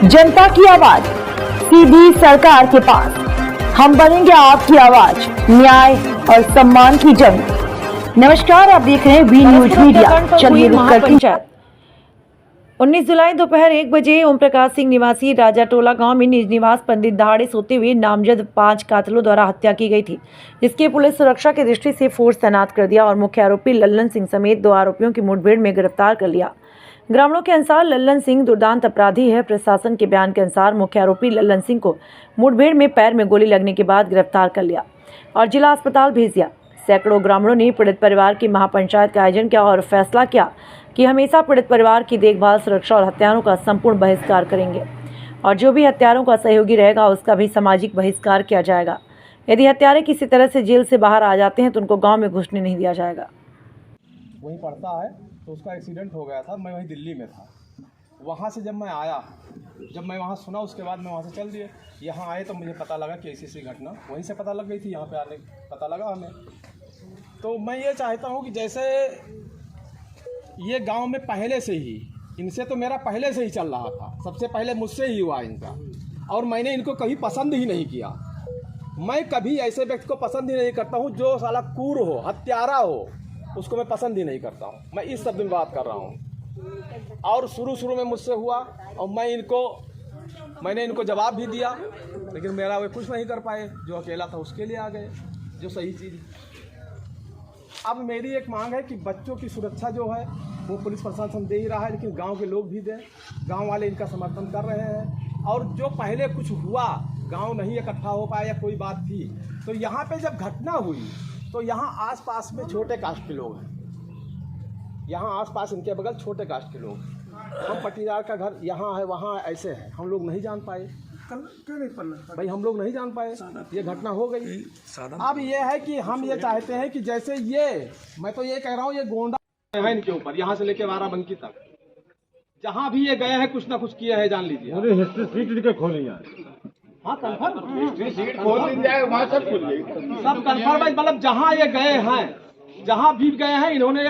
जनता की आवाज सीधी सरकार के पास। हम बनेंगे आपकी आवाज, न्याय और सम्मान की जंग। नमस्कार, आप देख रहे हैं वी न्यूज मीडिया। चलिए रुक करते 19 जुलाई दोपहर 1 बजे ओम प्रकाश सिंह निवासी राजा टोला गांव में निज निवास पंडित दहाड़े सोते हुए नामजद 5 कातिलों द्वारा हत्या की गई थी, जिसकी पुलिस सुरक्षा की दृष्टि से फोर्स तैनात कर दिया और मुख्य आरोपी लल्लन सिंह समेत 2 आरोपियों की मुठभेड़ में गिरफ्तार कर लिया। ग्रामीणों के अनुसार लल्लन सिंह दुर्दांत अपराधी है। प्रशासन के बयान के अनुसार मुख्य आरोपी लल्लन सिंह को मुठभेड़ में पैर में गोली लगने के बाद गिरफ्तार कर लिया और जिला अस्पताल भेज दिया। सैकड़ों ग्रामीणों ने पीड़ित परिवार की महापंचायत का आयोजन किया और फैसला किया कि हमेशा पीड़ित परिवार की देखभाल, सुरक्षा और हत्यारों का संपूर्ण बहिष्कार करेंगे और जो भी हत्यारों का सहयोगी रहेगा उसका भी सामाजिक बहिष्कार किया जाएगा। यदि हत्यारे किसी तरह से जेल से बाहर आ जाते हैं तो उनको गांव में घुसने नहीं दिया जाएगा। वहीं पढ़ता है तो उसका एक्सीडेंट हो गया था। मैं वहीं दिल्ली में था। वहाँ से जब मैं आया, जब मैं वहाँ सुना, उसके बाद मैं वहाँ से चल दिए। यहाँ आए तो मुझे पता लगा कि ऐसी घटना वहीं से पता लग गई थी। यहाँ पे आने पता लगा हमें। तो मैं ये चाहता हूँ कि जैसे ये गांव में पहले से ही, इनसे तो मेरा पहले से ही चल रहा था, सबसे पहले मुझसे ही हुआ इनका, और मैंने इनको कभी पसंद ही नहीं किया। मैं कभी ऐसे व्यक्ति को पसंद ही नहीं करता हूँ जो साला क्रूर हो, हत्यारा हो, उसको मैं पसंद ही नहीं करता हूँ। मैं इस शब्द में बात कर रहा हूँ। और शुरू में मुझसे हुआ और मैंने इनको जवाब भी दिया, लेकिन मेरा वे कुछ नहीं कर पाए। जो अकेला था उसके लिए आ गए, जो सही चीज़। अब मेरी एक मांग है कि बच्चों की सुरक्षा जो है वो पुलिस प्रशासन दे ही रहा है, लेकिन गांव के लोग भी दें। गांव वाले इनका समर्थन कर रहे हैं। और जो पहले कुछ हुआ, गांव नहीं इकट्ठा हो पाया या कोई बात थी, तो यहाँ पे जब घटना हुई तो यहाँ आसपास में छोटे कास्ट के लोग हैं। यहाँ आसपास इनके बगल छोटे कास्ट के लोग। हम पटीदार का घर यहाँ है, वहाँ ऐसे है। हम लोग नहीं जान पाए भाई, हम लोग नहीं जान पाए, ये घटना हो गई। अब ये है कि हम ये चाहते हैं कि जैसे ये, मैं तो ये कह रहा हूँ, ये गोंडा है इनके ऊपर, यहाँ से लेके बाराबंकी तक, जहाँ भी ये गए हैं कुछ ना कुछ किया है, जान लीजिए। हाँ, कन्फर्म सब कन्फर्म है। मतलब जहाँ ये गए हैं, जहाँ भी गए हैं, इन्होंने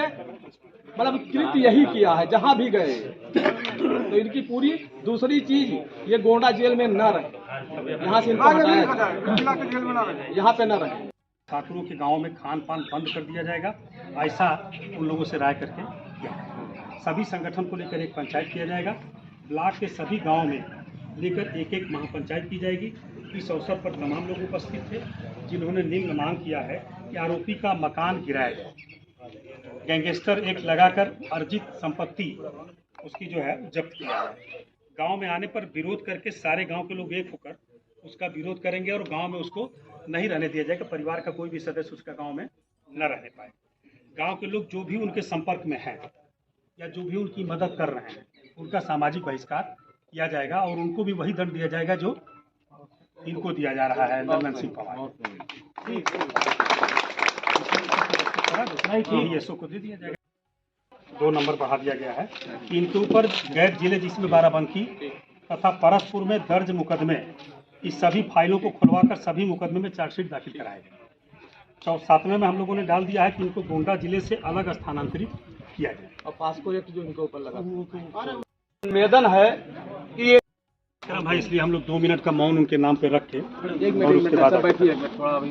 मतलब कृत्य यही किया है। जहाँ भी गए तो इनकी पूरी दूसरी चीज, ये गोंडा जेल में न रहे, यहाँ से इनको हटाया जाए, यहाँ पे न रहे। ठाकुरों के गांव में खान पान बंद कर दिया जाएगा, ऐसा उन लोगों से राय करके किया। सभी संगठन को लेकर एक पंचायत किया जाएगा। ब्लॉक के सभी गांव में लेकर एक महापंचायत की जाएगी। इस अवसर पर तमाम लोग उपस्थित थे, जिन्होंने निम्न मांग किया है कि आरोपी का मकान गिराया जाए, गैंगस्टर एक्ट लगाकर अर्जित संपत्ति उसकी जो है जब्त किया जाए। गांव में आने पर विरोध करके सारे गांव के लोग एक होकर उसका विरोध करेंगे और गांव में उसको नहीं रहने दिया जाएगा। परिवार का कोई भी सदस्य उसका गांव में न रहने पाए। गांव के लोग जो भी उनके संपर्क में हैं या जो भी उनकी मदद कर रहे हैं, उनका सामाजिक बहिष्कार किया जाएगा और उनको भी वही दंड दिया जाएगा जो इनको दिया जा रहा है, लल्लन सिंह पवार। एसओ को दे दिया जाएगा। 2 नंबर बढ़ा दिया गया है। इनके ऊपर गैर जिले जिसमें बाराबंकी तथा परसपुर में दर्ज मुकदमे, इस सभी फाइलों को खुलवाकर सभी मुकदमे में चार्जशीट दाखिल कराए गए। 7वें में हम लोगों ने डाल दिया है कि इनको गोंडा जिले से अलग स्थानांतरित किया जाए। और पास्को एक्ट जो इनके ऊपर लगा, निवेदन है कि भाई, इसलिए हम लोग 2 मिनट का मौन उनके नाम पे रख के एक मिनट बैठिए, थोड़ा अभी